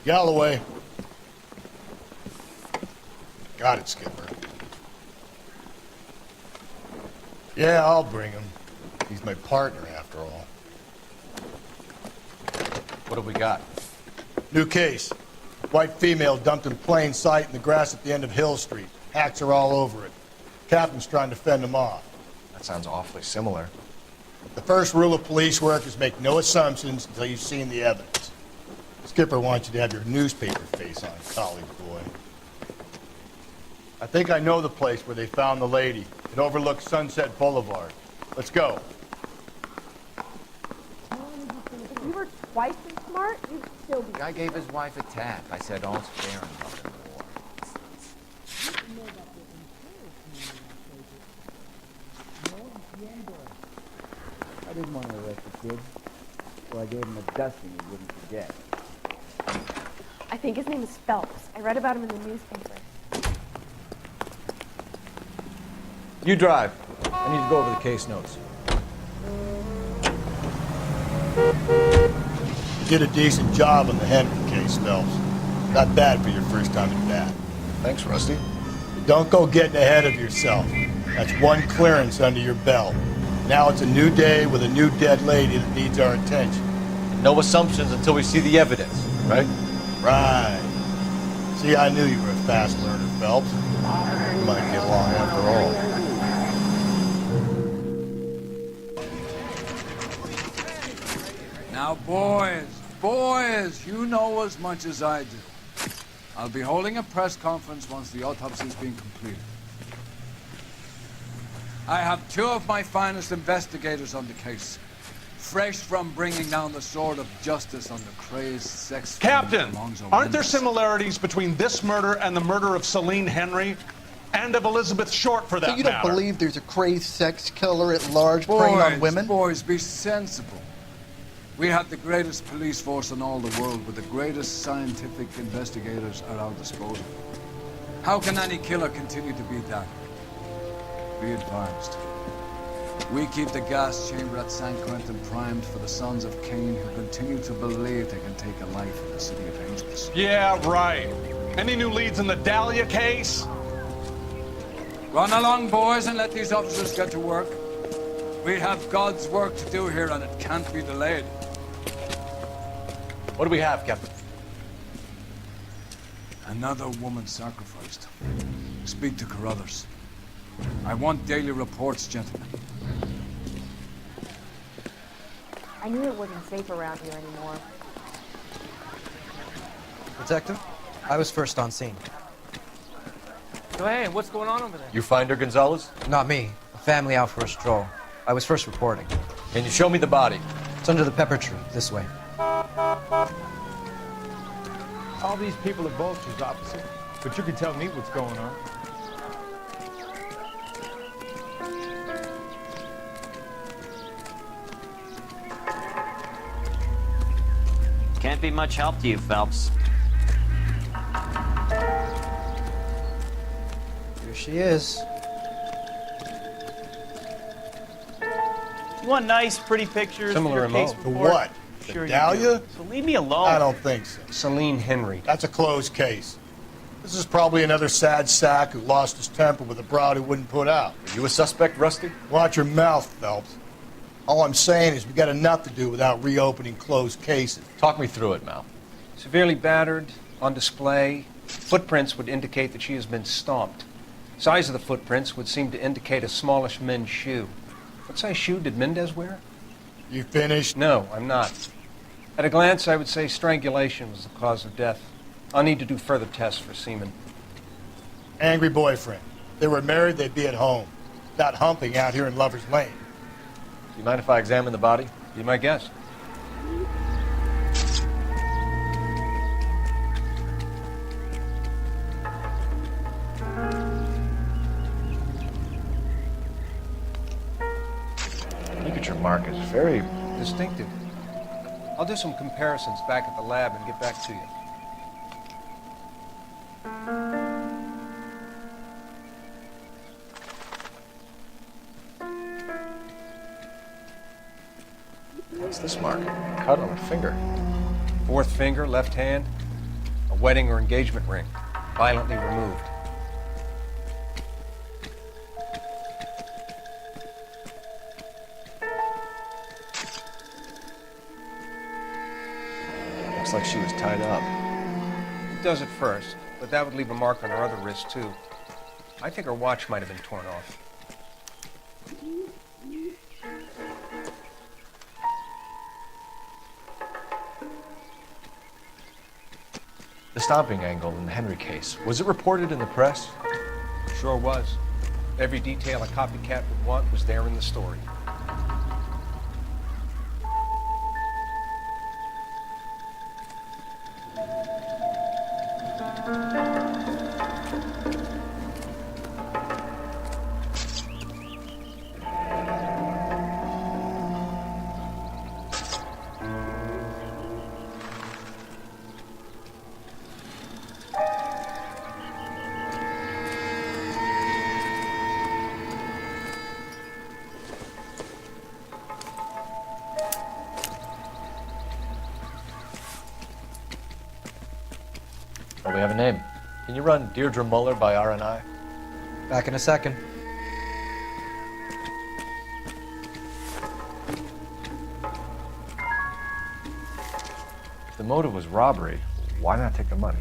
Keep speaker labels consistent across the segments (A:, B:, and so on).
A: Galloway. Got it, Skipper. Yeah, I'll bring him. He's my partner, after all.
B: What have we got?
A: New case. White female dumped in plain sight in the grass at the end of Hill Street. Hacks are all over it. Captain's trying to fend them off.
B: That sounds awfully similar.
A: The first rule of police work is make no assumptions until you've seen the evidence. Skipper wants you to have your newspaper face on, colleague boy. I think I know the place where they found the lady. It overlooks Sunset Boulevard. Let's go.
C: If you were twice as smart, you'd still be...
D: Guy gave his wife a tap. I said, don't scare him, nothing more.
E: I didn't want to arrest the kid, so I gave him a dusting he wouldn't forget.
C: I think his name is Phelps. I read about him in the newspaper.
B: You drive. I need to go over the case notes.
A: You did a decent job on the Henry case, Phelps. Not bad for your first time at bat.
B: Thanks, Rusty.
A: Don't go getting ahead of yourself. That's one clearance under your belt. Now it's a new day with a new dead lady that needs our attention.
B: No assumptions until we see the evidence, right?
A: Right. See, I knew you were a fast learner, Phelps. You might get along after all.
F: Now, boys, you know as much as I do. I'll be holding a press conference once the autopsy's been completed. I have two of my finest investigators on the case, fresh from bringing down the sword of justice on the crazed sex...
G: Captain, aren't there similarities between this murder and the murder of Celine Henry? And of Elizabeth Short, for that matter?
H: So you don't believe there's a crazed sex killer at large preying on women?
F: Boys, be sensible. We have the greatest police force in all the world with the greatest scientific investigators at our disposal. How can any killer continue to beat that? Be advised. We keep the gas chamber at San Quentin primed for the sons of Cain who continue to believe they can take a life in the city of angels.
G: Yeah, right. Any new leads in the Dahlia case?
F: Run along, boys, and let these officers get to work. We have God's work to do here, and it can't be delayed.
B: What do we have, Captain?
F: Another woman sacrificed. Speak to Carruthers. I want daily reports, gentlemen.
C: I knew it wasn't safe around here anymore.
I: Detective, I was first on scene.
J: So hey, what's going on over there?
B: You find her, Gonzalez?
I: Not me. A family out for a stroll. I was first reporting.
B: Can you show me the body?
I: It's under the pepper tree, this way.
K: All these people are vultures, officer. But you can tell me what's going on.
J: Can't be much help to you, Phelps.
I: Here she is.
J: You want nice, pretty pictures
B: Similar
J: for your case
B: amount.
A: For
J: report?
A: what?
J: Sure
A: The Dahlia?
J: you do. So leave me alone.
A: I don't think so.
I: Celine Henry.
A: That's a closed case. This is probably another sad sack who lost his temper with a broad who wouldn't put out.
B: Are you a suspect, Rusty?
A: Watch your mouth, Phelps. All I'm saying is we got enough to do without reopening closed cases.
B: Talk me through it, Mal.
L: Severely battered, on display. Footprints would indicate that she has been stomped. Size of the footprints would seem to indicate a smallish men's shoe. What size shoe did Mendez wear?
A: You finished?
L: No, I'm not. At a glance, I would say strangulation was the cause of death. I'll need to do further tests for semen.
A: Angry boyfriend. If they were married, they'd be at home. Not humping out here in Lover's Lane.
B: you mind if I examine the body?
L: Be my guest.
B: Ligature mark is very
L: distinctive. I'll do some comparisons back at the lab and get back to you.
B: What's this mark? Cut on the finger.
L: Fourth finger, left hand, a wedding or engagement ring, violently removed.
B: Looks like she was tied up.
L: It does at first, but that would leave a mark on her other wrist, too. I think her watch might have been torn off.
B: The stomping angle in the Henry case, was it reported in the press?
L: Sure was. Every detail a copycat would want was there in the story.
B: Well, we have a name. Can you run Deirdre Muller by RNI?
I: Back in a second.
B: If the motive was robbery, why not take the money?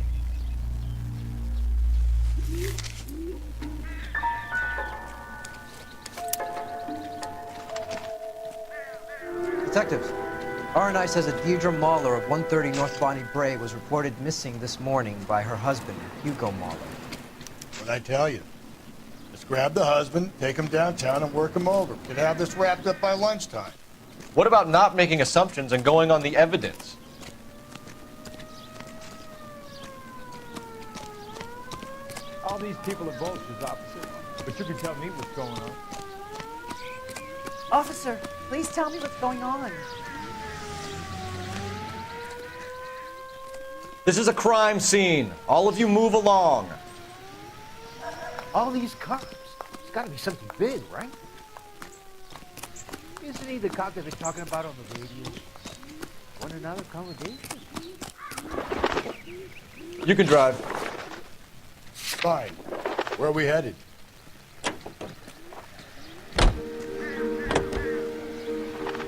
I: Detectives, RNI says that Deirdre Mahler of 130 North Bonnie Bray was reported missing this morning by her husband, Hugo Mahler.
A: What'd I tell you? Just grab the husband, take him downtown, and work him over. Could have this wrapped up by lunchtime.
B: What about not making assumptions and going on the evidence?
K: All these people are vultures, officer. But you can tell me what's going on.
M: Officer, please tell me what's going on.
B: This is a crime scene. All of you move along.
E: All these cops. It's got to be something big, right? Isn't he the cop they've been talking about on the radio? Want another conversation?
B: You can drive.
A: Fine. Where are we headed?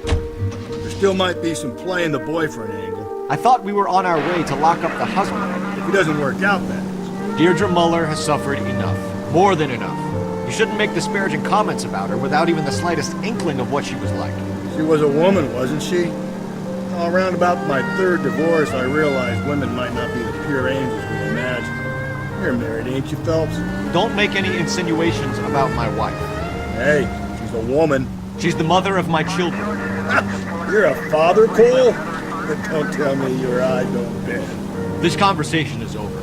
A: There still might be some playing the boyfriend angle.
B: I thought we were on our way to lock up the husband.
A: If it doesn't work out, that is.
B: Deirdre Muller has suffered enough. More than enough. You shouldn't make disparaging comments about her without even the slightest inkling of what she was like.
A: She was a woman, wasn't she? Around about my third divorce, I realized women might not be the pure angels we imagine. You're married, ain't you, Phelps?
B: Don't make any insinuations about my wife.
A: Hey, she's a woman.
B: She's the mother of my children.
A: You're a father, Cole? But don't tell me your eyes don't bend.
B: This conversation is over.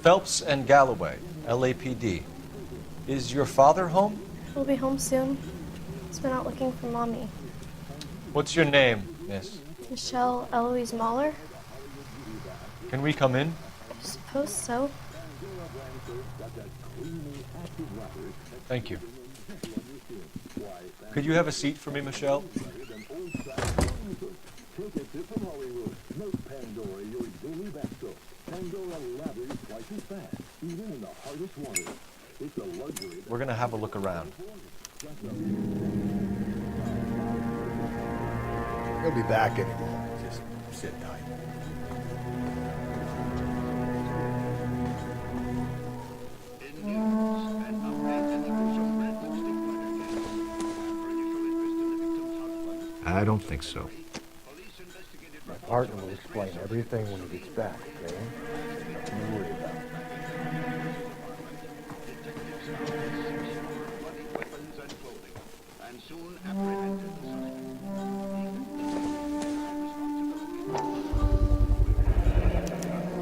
B: Phelps and Galloway, LAPD. Is your father home?
C: He'll be home soon. He's been out looking for Mommy.
B: What's your name, miss?
C: Michelle Eloise Mahler?
B: Can we come in?
C: I suppose so.
B: Thank you. Could you have a seat for me, Michelle? We're gonna have a look around.
A: He'll be back any moment. Just sit tight.
B: I don't think so.
K: My partner will explain everything when he gets back, okay? Nothing to worry about.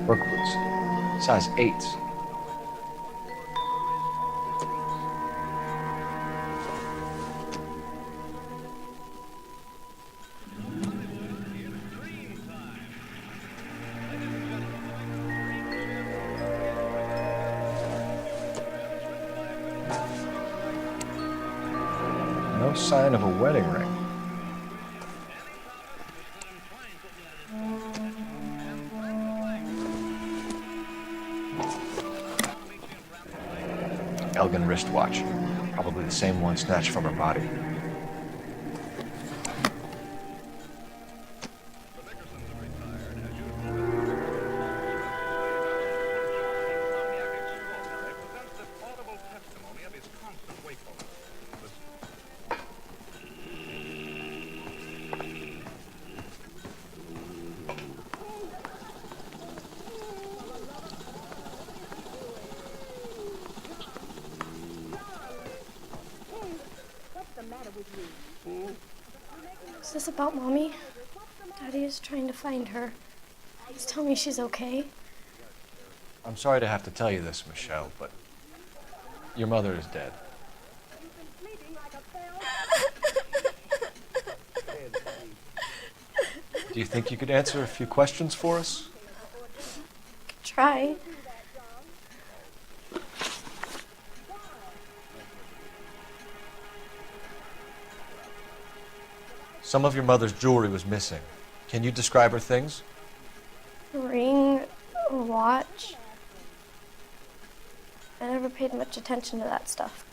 B: Brookwoods. Size 8. No sign of a wedding ring. Elgin wristwatch. Probably the same one snatched from her body.
C: Is this about Mommy? Daddy is trying to find her. Please tell me she's okay.
B: I'm sorry to have to tell you this, Michelle, but your mother is dead. Do you think you could answer a few questions for us?
C: Try.
B: Some of your mother's jewelry was missing. Can you describe her things?
C: A ring, a watch. I never paid much attention to that stuff.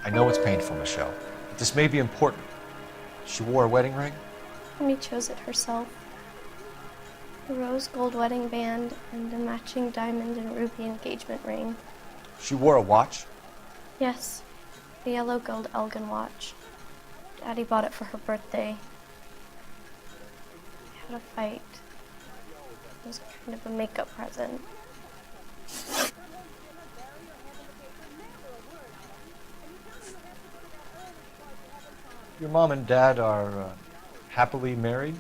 B: I know it's painful, Michelle, but this may be important. She wore a wedding ring?
C: Mommy chose it herself. A rose gold wedding band and a matching diamond and ruby engagement ring.
B: She wore a watch?
C: Yes, the yellow gold Elgin watch. Daddy bought it for her birthday. We had a fight. It was kind of a makeup present.
B: Your mom and dad are happily married?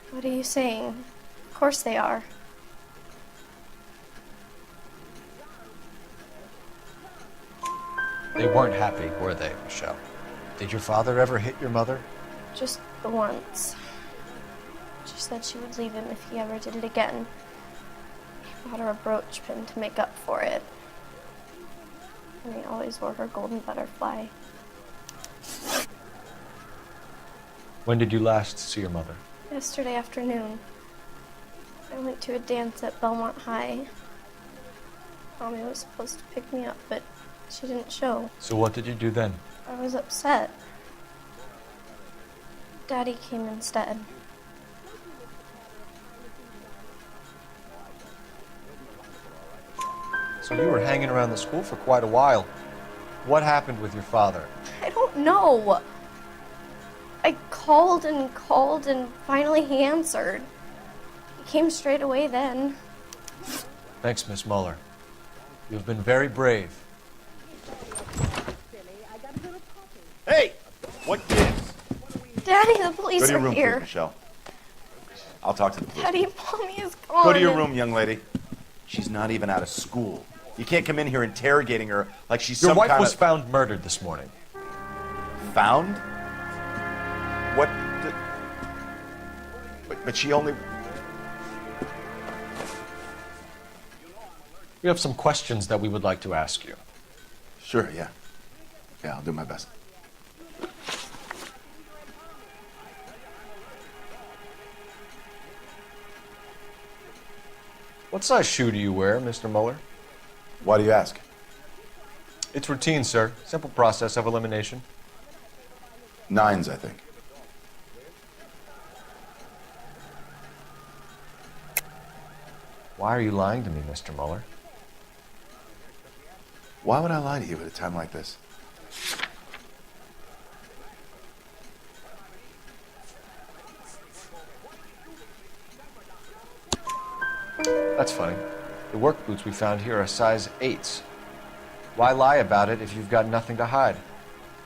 C: What are you saying? Of course they are.
B: They weren't happy, were they, Michelle? Did your father ever hit your mother?
C: Just the once. She said she would leave him if he ever did it again. He bought her a brooch pin to make up for it. And he always wore her golden butterfly.
B: When did you last see your mother?
C: Yesterday afternoon. I went to a dance at Belmont High. Mommy was supposed to pick me up, but she didn't show.
B: So what did you do then?
C: I was upset. Daddy came instead.
B: So you were hanging around the school for quite a while. What happened with your father?
C: I don't know. I called and finally he answered. He came straight away then.
B: Thanks, Miss Muller. You've been very brave.
N: Hey! What gives?
C: Daddy, the police
N: Go to your
C: are
N: room,
C: here.
N: please, Michelle. I'll talk to the police.
C: Daddy, Mommy is gone.
N: Go to your room, young lady. She's not even out of school. You can't come in here interrogating her like she's
B: Your
N: some
B: wife
N: kind
B: was
N: of...
B: found murdered this morning.
N: Found? What? But she only...
B: We have some questions that we would like to ask you.
N: Sure, yeah. Yeah, I'll do my best.
B: What size shoe do you wear, Mr. Muller?
N: Why do you ask?
B: It's routine, sir. Simple process of elimination.
N: 9s, I think.
B: Why are you lying to me, Mr. Muller?
N: Why would I lie to you at a time like this?
B: That's funny. The work boots we found here are size 8s. Why lie about it if you've got nothing to hide?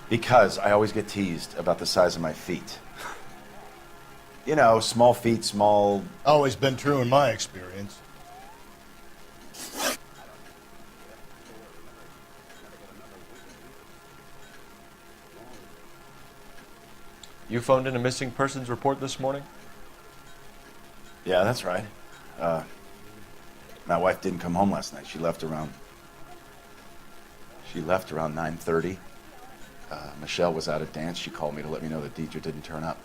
N: Because I always get teased about the size of my feet. You know, small feet, small...
A: Always been true in my experience.
B: You phoned in a missing persons report this morning?
N: Yeah, that's right. My wife didn't come home last night. She left around 9:30. Michelle was out at dance. She called me to let me know that Deidre didn't turn up.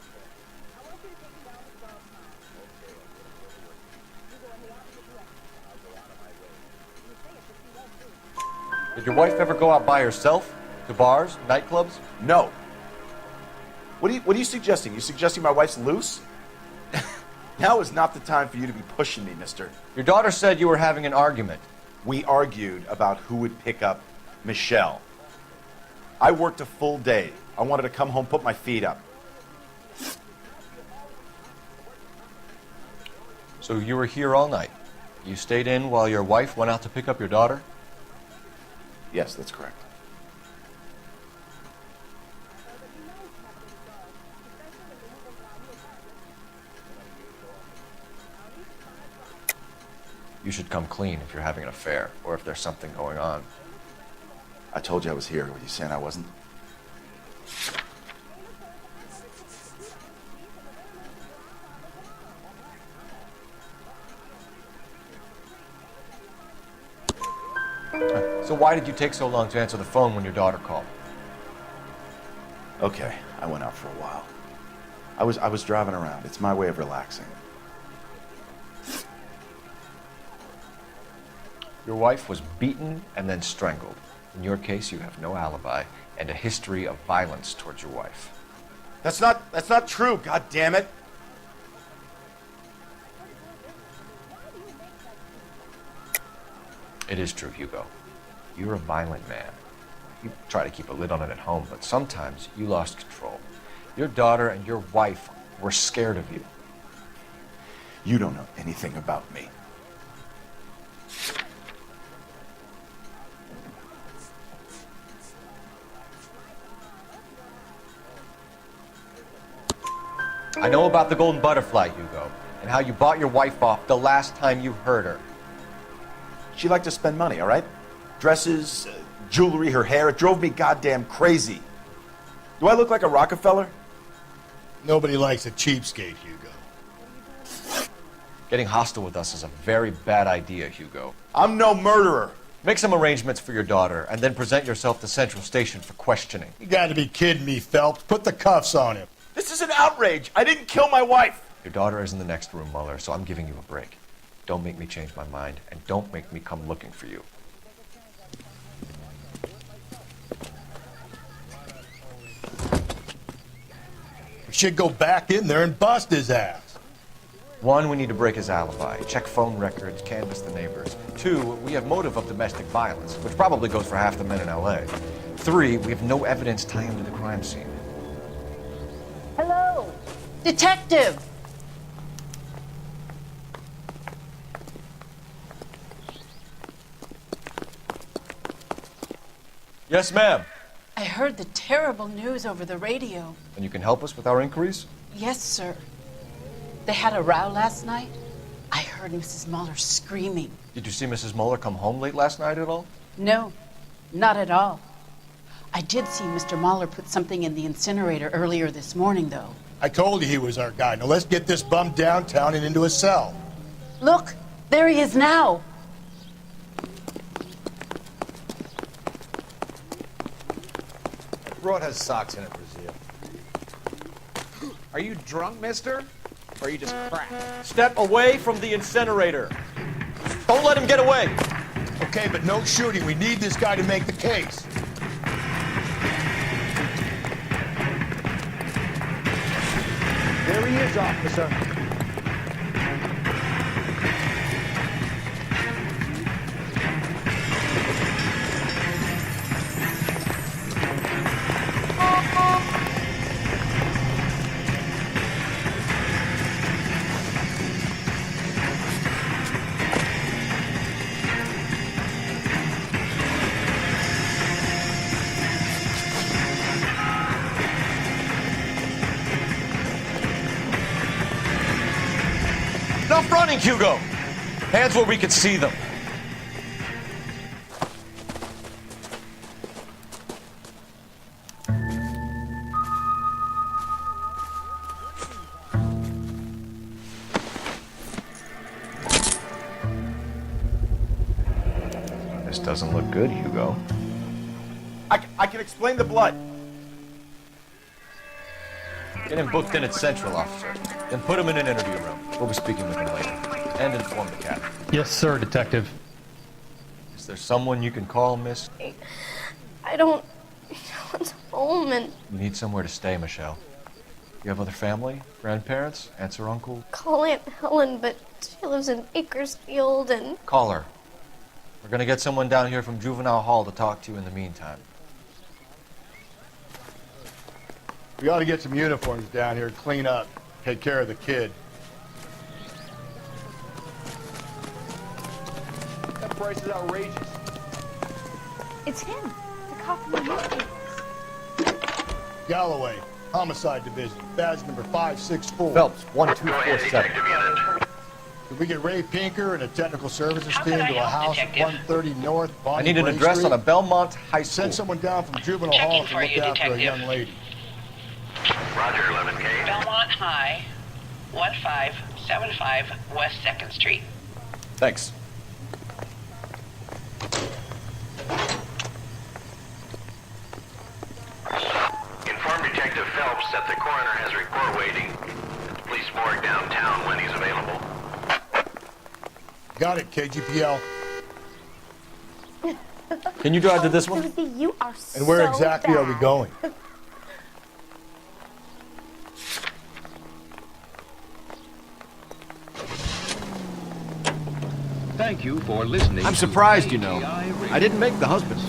B: Did your wife ever go out by herself? To bars, nightclubs?
N: No. What are you suggesting? You suggesting my wife's loose? Now is not the time for you to be pushing me, mister.
B: Your daughter said you were having an argument.
N: We argued about who would pick up Michelle. I worked a full day. I wanted to come home, put my feet up.
B: So you were here all night. You stayed in while your wife went out to pick up your daughter?
N: Yes, that's correct.
B: You should come clean if you're having an affair, or if there's something going on.
N: I told you I was here. Were you saying I wasn't?
B: So why did you take so long to answer the phone when your daughter called?
N: Okay, I went out for a while. I was driving around. It's my way of relaxing.
B: Your wife was beaten and then strangled. In your case, you have no alibi and a history of violence towards your wife.
N: That's not true, god damn it.
B: It is true, Hugo. You're a violent man. You try to keep a lid on it at home, but sometimes you lost control. Your daughter and your wife were scared of you.
N: You don't know anything about me.
B: I know about the golden butterfly, Hugo, and how you bought your wife off the last time you heard her.
N: She liked to spend money, all right? Dresses, jewelry, her hair. It drove me goddamn crazy. Do I look like a Rockefeller?
A: Nobody likes a cheapskate, Hugo.
B: Getting hostile with us is a very bad idea, Hugo.
N: I'm no murderer.
B: Make some arrangements for your daughter, and then present yourself to Central Station for questioning.
A: You gotta be kidding me, Phelps. Put the cuffs on him.
N: This is an outrage. I didn't kill my wife.
B: Your daughter is in the next room, Muller, so I'm giving you a break. Don't make me change my mind, and don't make me come looking for you.
A: We should go back in there and bust his ass.
B: 1, we need to break his alibi, check phone records, canvass the neighbors. 2, we have motive of domestic violence, which probably goes for half the men in L.A. 3, we have no evidence tying him to the crime scene.
M: Hello, detective.
B: Yes, ma'am.
M: I heard the terrible news over the radio.
B: And you can help us with our inquiries?
M: Yes, sir. They had a row last night. I heard Mrs. Muller screaming.
B: Did you see Mrs. Muller come home late last night at all?
M: No, not at all. I did see Mr. Muller put something in the incinerator earlier this morning, though.
A: I told you he was our guy. Now let's get this bum downtown and into a cell.
M: Look, there he is now.
D: Broad has socks in it, Brazil. Are you drunk, mister? Or are you just cracked?
B: Step away from the incinerator. Don't let him get away.
A: Okay, but no shooting. We need this guy to make the case.
K: There he is, officer.
B: Enough running, Hugo! Hands where we can see them. This doesn't look good, Hugo.
N: I can explain the blood.
B: Get him booked in at Central, officer. Then put him in an interview room. We'll be speaking with him later. And inform the captain.
O: Yes, sir, Detective.
B: Is there someone you can call, miss?
C: I don't want home and
B: You need somewhere to stay, Michelle. You have other family? Grandparents? Aunts or uncle?
C: call Aunt Helen, but she lives in Bakersfield and
B: Call her. We're gonna get someone down here from Juvenile Hall to talk to you in the meantime.
A: We ought to get some uniforms down here, clean up, take care of the kid.
K: That price is outrageous.
P: It's him, the cop in the newspapers.
A: Galloway, Homicide Division, badge number 564.
B: Phelps, 1247.
A: Could we get Ray Pinker and a technical services team to a house at 130 North Bondi
B: I need an
A: Bray
B: address
A: Street?
B: on a Belmont High School.
A: Send someone down from Juvenile Hall to look after a young lady.
Q: Roger, 11K. Belmont High, 1575 West 2nd Street.
B: Thanks.
Q: Inform Detective Phelps that the coroner has a report waiting at the police morgue downtown when he's available.
A: Got it, KGPL.
B: Can you drive to this one?
C: Timothy, you are so
A: And where exactly are we
C: bad.
A: going?
R: Thank you for listening.
B: I'm surprised, you know. I didn't make the husband.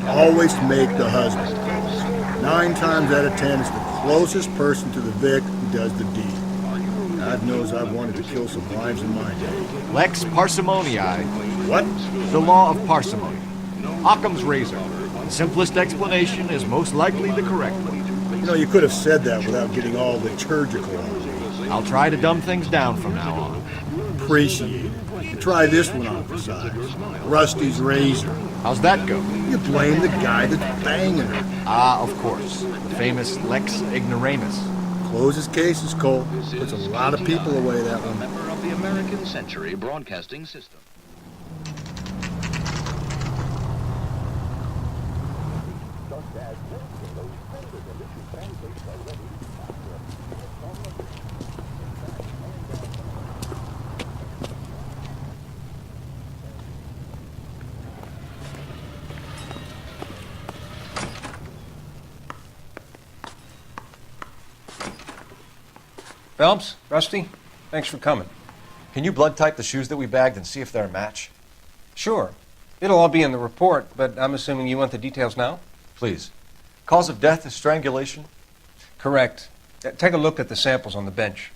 A: Always make the husband. 9 times out of 10, it's the closest person to the Vic who does the deed. God knows I've wanted to kill some wives in my day.
B: Lex parsimonii.
A: What?
B: The law of parsimony. Occam's razor. The simplest explanation is most likely the correct one.
A: You know, you could have said that without getting all liturgical on me.
B: I'll try to dumb things down from now on.
A: Appreciate it. Try this one on for size. Rusty's razor.
B: How's that go?
A: You blame the guy that's banging her.
B: Ah, of course. The famous Lex ignoramus.
A: Closes cases, Cole. Puts a lot of people away, that one.
R: Member of the American Century Broadcasting System.
L: Phelps, Rusty, thanks for coming.
B: Can you blood type the shoes that we bagged and see if they're a match?
L: Sure. It'll all be in the report, but I'm assuming you want the details now?
B: Please. Cause of death is strangulation?
L: Correct. Take a look at the samples on the bench.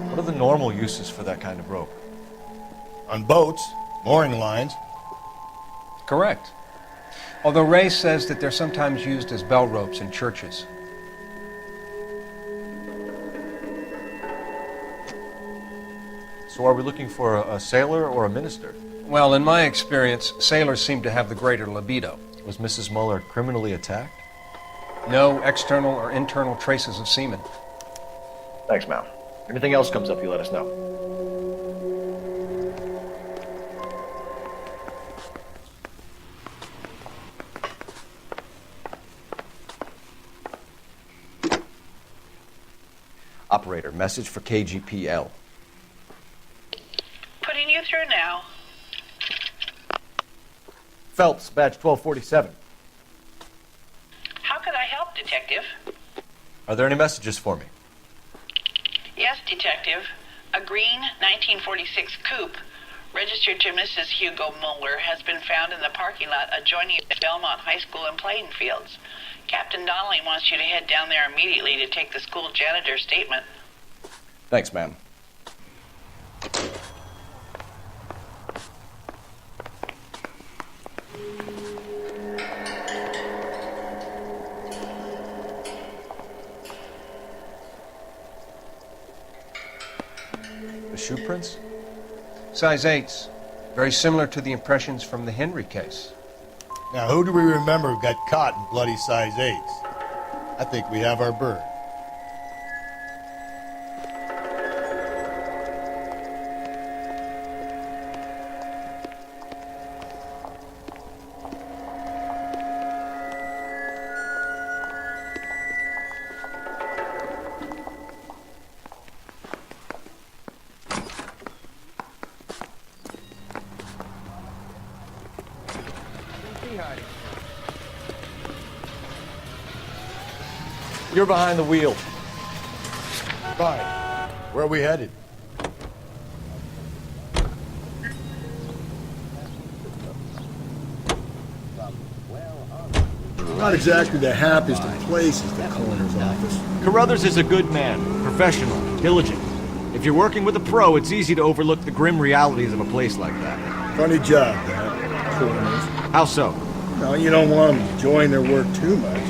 B: What are the normal uses for that kind of rope?
A: On boats, mooring lines.
L: Correct. Although Ray says that they're sometimes used as bell ropes in churches.
B: So are we looking for a sailor or a minister?
L: Well, in my experience, sailors seem to have the greater libido.
B: Was Mrs. Muller criminally attacked?
L: No external or internal traces of semen.
B: Thanks, Mal. Anything else comes up, you let us know. Operator, message for KGPL.
Q: Putting you through now.
B: Phelps, badge 1247.
Q: How can I help, Detective?
B: Are there any messages for me?
O: Yes, Detective. A green 1946 coupe, registered to Mrs. Hugo Muller, has been found in the parking lot adjoining the Belmont High School and playing fields. Captain Donnelly wants you to head down there immediately to take the school janitor's statement.
B: Thanks, ma'am. The shoe prints?
L: Size 8s. Very similar to the impressions from the Henry case.
A: Now, who do we remember got caught in bloody size 8s? I think we have our bird.
B: You're behind the wheel.
A: Fine. Where are we headed? Not exactly the happiest of places, the coroner's office.
B: Carruthers is a good man, professional, diligent. If you're working with a pro, it's easy to overlook the grim realities of a place like that.
A: Funny job, that, coroners.
B: How so?
A: No, you don't want them enjoying their work too much.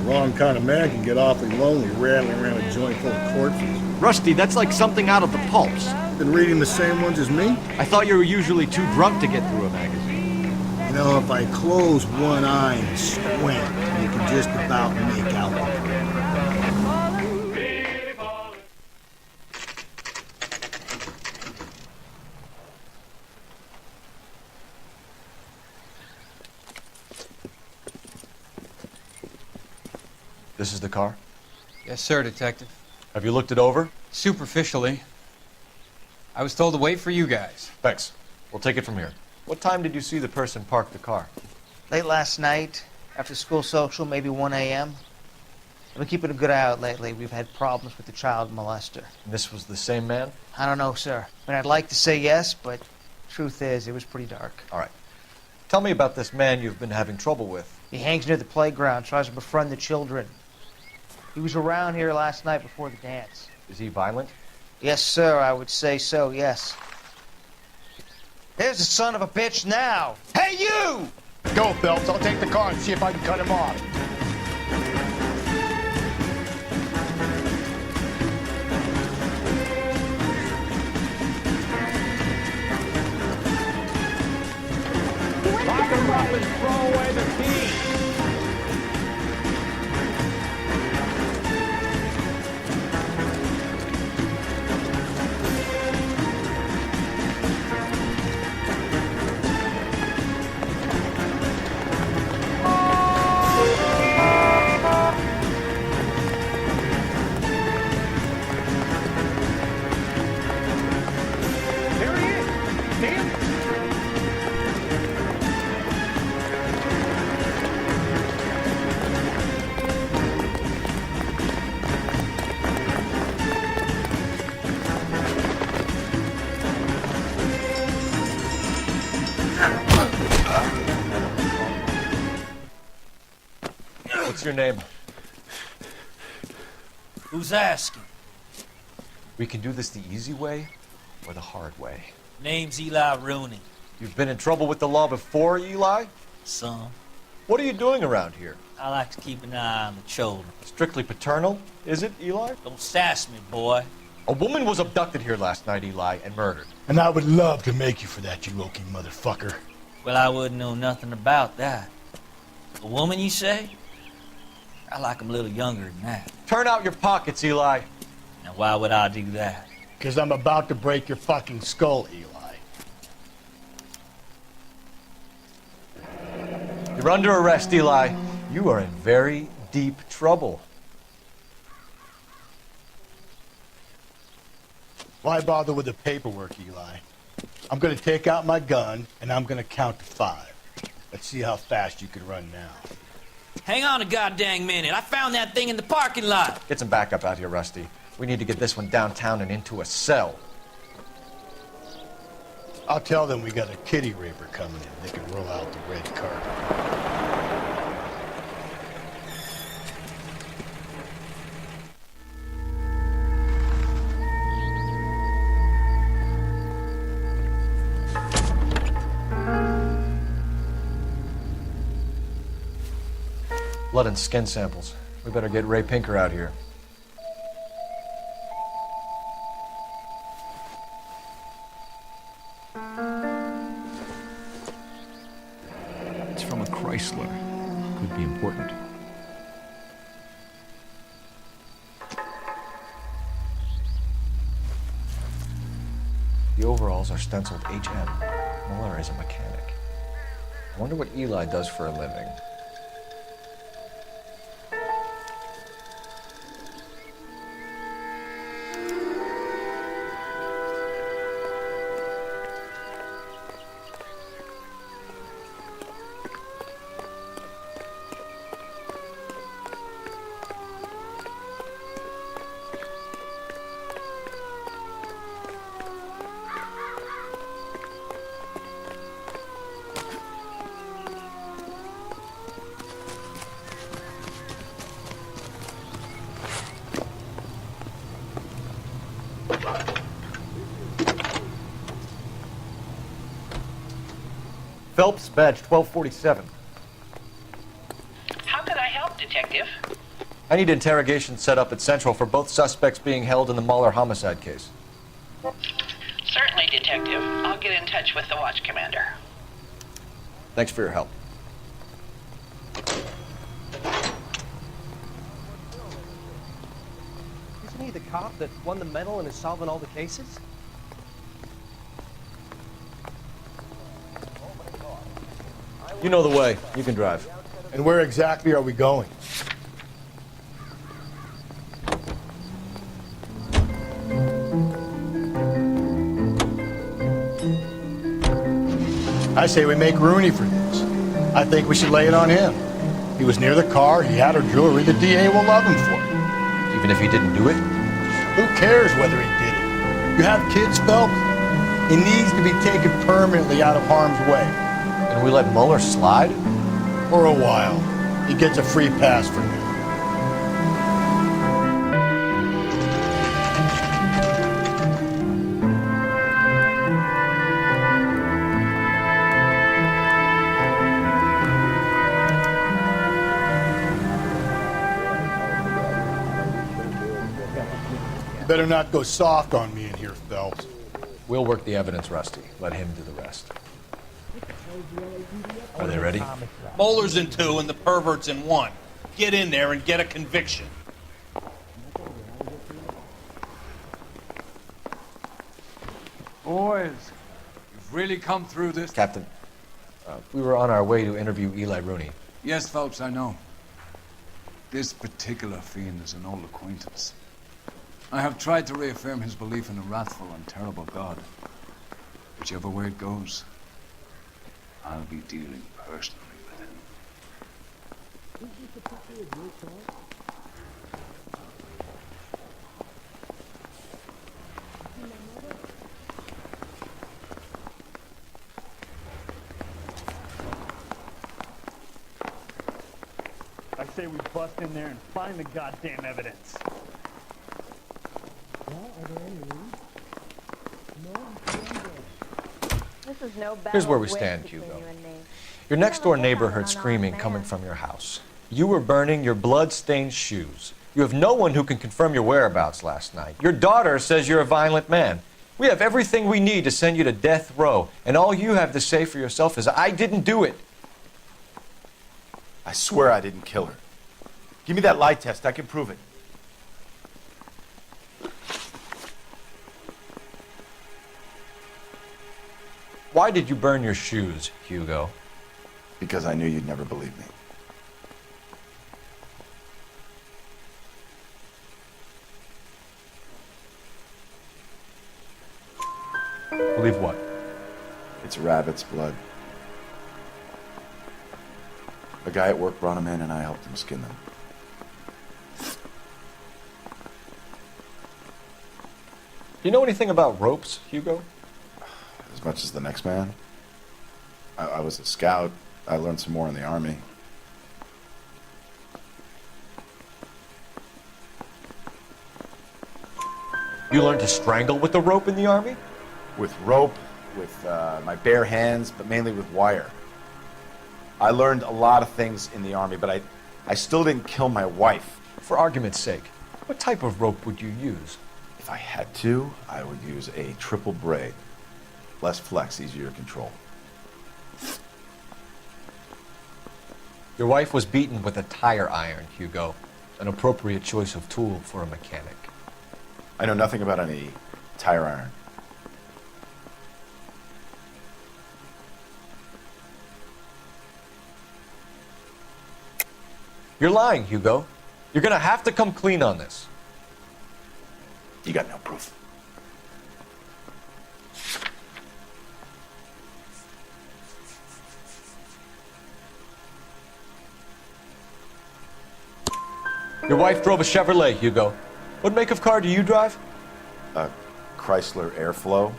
A: The wrong kind of man can get awfully lonely rattling around a joint full of corpses.
B: Rusty, that's like something out of the pulps.
A: Been reading the same ones as me?
B: I thought you were usually too drunk to get through a magazine.
A: You know, if I close one eye and squint, you can just about make out what I'm doing.
B: This is the car?
I: Yes, sir, Detective.
B: Have you looked it over?
I: Superficially. I was told to wait for you guys.
B: Thanks. We'll take it from here. What time did you see the person park the car?
S: Late last night, after school social, maybe 1 a.m. I've been keeping a good eye out lately. We've had problems with the child molester.
B: And this was the same man?
S: I don't know, sir. I mean, I'd like to say yes, but truth is, it was pretty dark.
B: All right. Tell me about this man you've been having trouble with.
S: He hangs near the playground, tries to befriend the children. He was around here last night before the dance.
B: Is he violent?
S: Yes, sir, I would say so, yes. There's the son of a bitch now! Hey, you!
A: Go, Phelps. I'll take the car and see if I can cut him off.
K: Lock him up and throw away the key. There he is. Damn.
B: What's your name?
T: Who's asking?
B: We can do this the easy way or the hard way.
T: Name's Eli Rooney.
B: You've been in trouble with the law before, Eli?
T: Some.
B: What are you doing around here?
T: I like to keep an eye on the children.
B: Strictly paternal, is it, Eli?
T: Don't sass me, boy.
B: A woman was abducted here last night, Eli, and murdered.
A: And I would love to make you for that, you Okie motherfucker.
T: Well, I wouldn't know nothing about that. A woman, you say? I like 'em a little younger than that.
B: Turn out your pockets, Eli.
T: Now, why would I do that?
A: Because I'm about to break your fucking skull, Eli.
B: You're under arrest, Eli. You are in very deep trouble.
A: Why bother with the paperwork, Eli? I'm going to take out my gun, and I'm going to count to 5. Let's see how fast you can run now.
T: Hang on a goddamn minute. I found that thing in the parking lot.
B: Get some backup out here, Rusty. We need to get this one downtown and into a cell.
A: I'll tell them we got a kitty raper coming in. They can roll out the red carpet.
B: Blood and skin samples. We better get Ray Pinker out here.
R: It's from a Chrysler. Could be important.
B: The overalls are stenciled HM. Muller is a mechanic. I wonder what Eli does for a living. Phelps, badge 1247.
O: How could I help, Detective?
B: I need interrogation set up at Central for both suspects being held in the Muller homicide case.
O: Certainly, Detective. I'll get in touch with the watch commander.
B: Thanks for your help.
U: Isn't he the cop that won the medal and is solving all the cases?
B: You know the way. You can drive.
A: And where exactly are we going? I say we make Rooney for this. I think we should lay it on him. He was near the car, he had her jewelry, the DA will love him for it.
B: Even if he didn't do it?
A: Who cares whether he did it? You have kids, Phelps? He needs to be taken permanently out of harm's way.
B: And we let Muller slide?
A: For a while. He gets a free pass from me. You better not go soft on me in here, Phelps.
B: We'll work the evidence, Rusty. Let him do the rest. Are they ready?
G: Bowler's in 2 and the pervert's in 1. Get in there and get a conviction.
F: Boys, you've really come through this.
B: Captain, we were on our way to interview Eli Rooney.
F: Yes, Phelps, I know. This particular fiend is an old acquaintance. I have tried to reaffirm his belief in a wrathful and terrible God. Whichever way it goes, I'll be dealing personally with him.
V: I say we bust in there and find the goddamn evidence.
C: This is no
B: Here's where we stand, Hugo. Your next-door neighbor heard screaming coming from your house. You were burning your blood-stained shoes. You have no one who can confirm your whereabouts last night. Your daughter says you're a violent man. We have everything we need to send you to death row, and all you have to say for yourself is, I didn't do it.
N: I swear I didn't kill her. Give me that lie test. I can prove it.
B: Why did you burn your shoes, Hugo?
N: Because I knew you'd never believe me.
B: Believe what?
N: It's rabbit's blood. A guy at work brought him in and I helped him skin them.
B: You know anything about ropes, Hugo?
N: As much as the next man. I was a scout. I learned some more in the army.
B: You learned to strangle with the rope in the army?
N: With rope, with my bare hands, but mainly with wire. I learned a lot of things in the army, but I still didn't kill my wife.
B: For argument's sake, what type of rope would you use?
N: If I had to, I would use a triple braid. Less flex, easier to control.
B: Your wife was beaten with a tire iron, Hugo. An appropriate choice of tool for a mechanic.
N: I know nothing about any tire iron.
B: You're lying, Hugo. You're gonna have to come clean on this.
N: You got no proof.
B: Your wife drove a Chevrolet, Hugo. What make of car do you drive?
N: A Chrysler Airflow.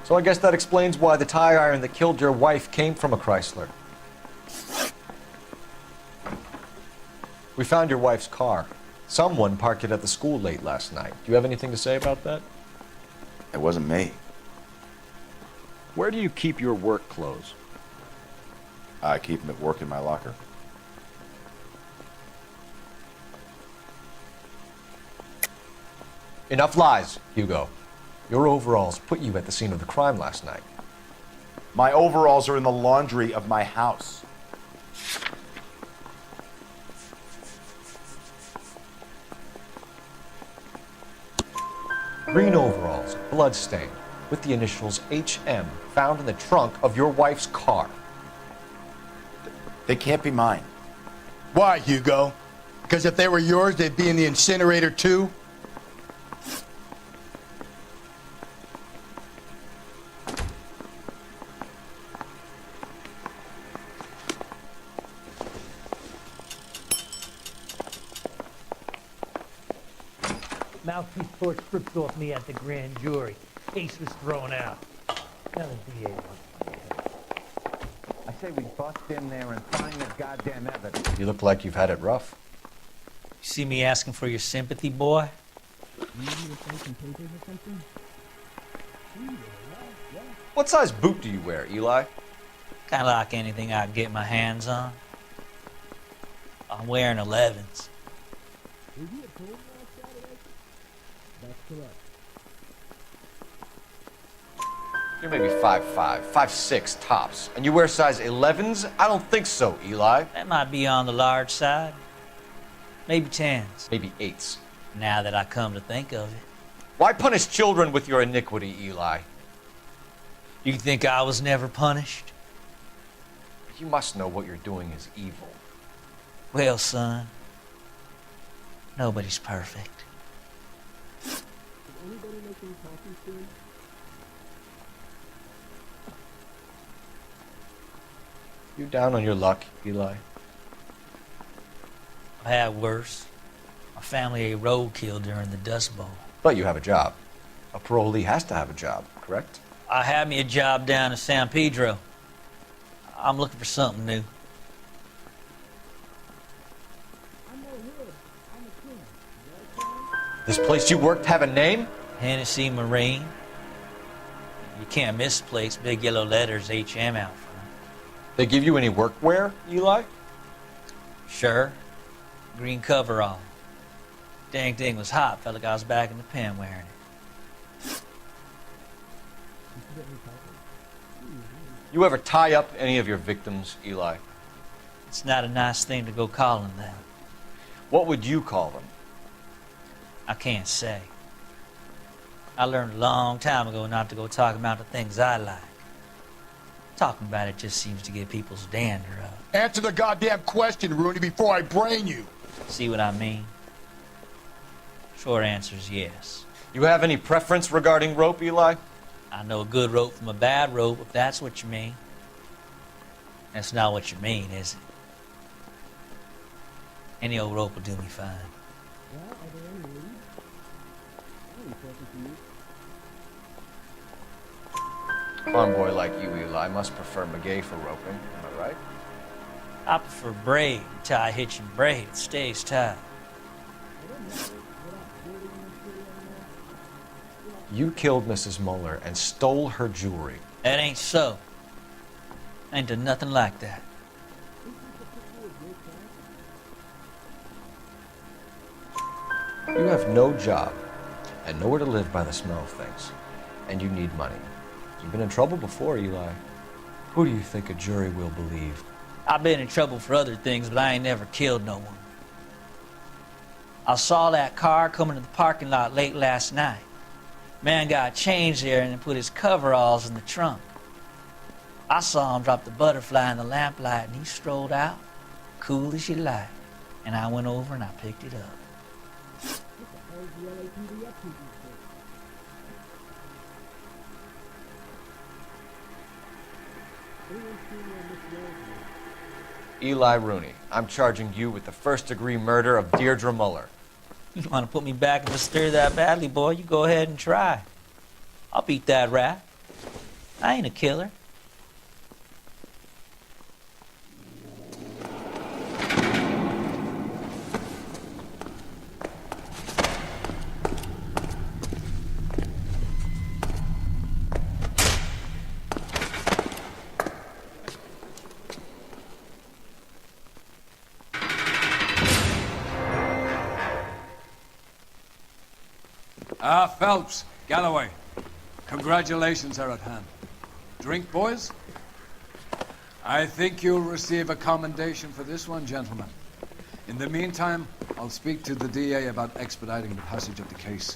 B: So I guess that explains why the tire iron that killed your wife came from a Chrysler. We found your wife's car. Someone parked it at the school late last night. Do you have anything to say about that?
N: It wasn't me.
R: Where do you keep your work clothes?
N: I keep them at work in my locker.
B: Enough lies, Hugo. Your overalls put you at the scene of the crime last night.
N: My overalls are in the laundry of my house.
B: Green overalls, bloodstained, with the initials HM found in the trunk of your wife's car.
N: They can't be mine.
A: Why, Hugo? Because if they were yours, they'd be in the incinerator too?
H: Mouthpiece torch stripped off me at the grand jury. Case was thrown out. Now the DA wants.
K: I say we bust in there and find the goddamn evidence.
B: You look like you've had it rough.
T: You see me asking for your sympathy, boy?
B: What size boot do you wear, Eli?
T: Kind of like anything I can get my hands on. I'm wearing 11s.
B: You're maybe 5'5", 5'6", tops. And you wear size 11s? I don't think so, Eli.
T: That might be on the large side. Maybe 10s.
B: Maybe 8s.
T: Now that I come to think of it.
B: Why punish children with your iniquity, Eli?
T: You think I was never punished?
B: You must know what you're doing is evil.
T: Well, son, nobody's perfect.
B: You down on your luck, Eli?
T: I had worse. My family ate roadkill during the Dust Bowl.
B: But you have a job. A parolee has to have a job, correct?
T: I had me a job down in San Pedro. I'm looking for something new.
B: This place you worked have a name?
T: Hennessy Marine. You can't miss the place. Big yellow letters, HM out front.
B: They give you any workwear, Eli?
T: Sure. Green coverall. Dang thing was hot. Felt like I was back in the pen wearing it.
B: You ever tie up any of your victims, Eli?
T: It's not a nice thing to go calling them.
B: What would you call them?
T: I can't say. I learned a long time ago not to go talking about the things I like. Talking about it just seems to get people's dander up.
A: Answer the goddamn question, Rooney, before I brain you.
T: See what I mean? Short answer is yes.
B: You have any preference regarding rope, Eli?
T: I know a good rope from a bad rope, if that's what you mean. That's not what you mean, is it? Any old rope will do me fine.
B: Farm boy like you, Eli, must prefer Magay for roping. Am I right?
T: I prefer braid. Tie, hitch, and braid. It stays tight.
B: You killed Mrs. Muller and stole her jewelry.
T: That ain't so. I ain't done nothing like that.
B: You have no job and nowhere to live by the smell of things. And you need money. You've been in trouble before, Eli. Who do you think a jury will believe?
T: I've been in trouble for other things, but I ain't never killed no one. I saw that car coming to the parking lot late last night. Man got changed there and then put his coveralls in the trunk. I saw him drop the butterfly in the lamplight and he strolled out, cool as you like. And I went over and I picked it up.
B: Eli Rooney, I'm charging you with the first-degree murder of Deirdre Muller.
T: You want to put me back in the stir that badly, boy? You go ahead and try. I'll beat that rap. I ain't a killer.
F: Phelps, Galloway, congratulations are at hand. Drink, boys? I think you'll receive a commendation for this one, gentlemen. In the meantime, I'll speak to the DA about expediting the passage of the case.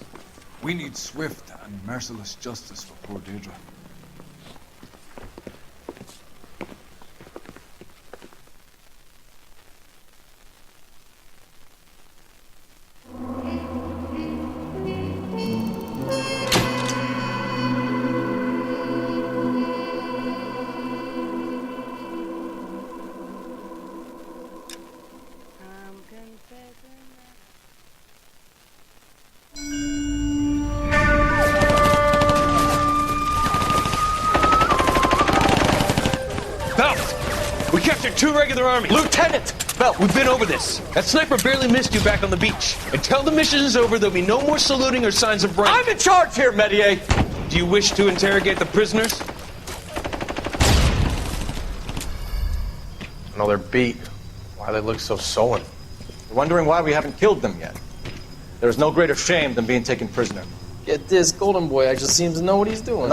F: We need swift and merciless justice for poor Deirdre.
E: Two regular army.
B: Lieutenant!
E: Well, we've been over this. That sniper barely missed you back on the beach. Until the mission is over, there'll be no more saluting or signs of rank.
B: I'm in charge here, Medier!
E: Do you wish to interrogate the prisoners?
J: No, they're beat. Why they look so sullen?
B: You're wondering why we haven't killed them yet. There's no greater shame than being taken prisoner.
J: Get this, Golden Boy actually seems to know what he's doing.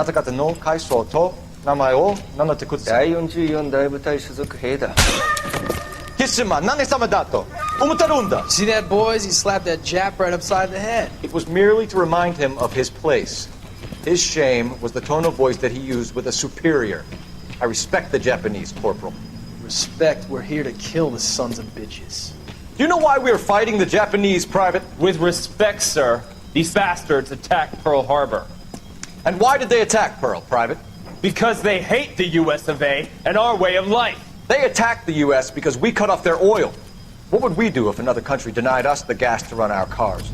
J: See that, boys? He slapped that Jap right upside the head.
B: It was merely to remind him of his place. His shame was the tone of voice that he used with a superior. I respect the Japanese, Corporal.
J: Respect, we're here to kill the sons of bitches.
B: Do you know why we are fighting the Japanese, Private?
E: With respect, sir, these bastards attacked Pearl Harbor.
B: And why did they attack Pearl, Private?
E: Because they hate the US of A and our way of life.
B: They attacked the US because we cut off their oil. What would we do if another country denied us the gas to run our cars?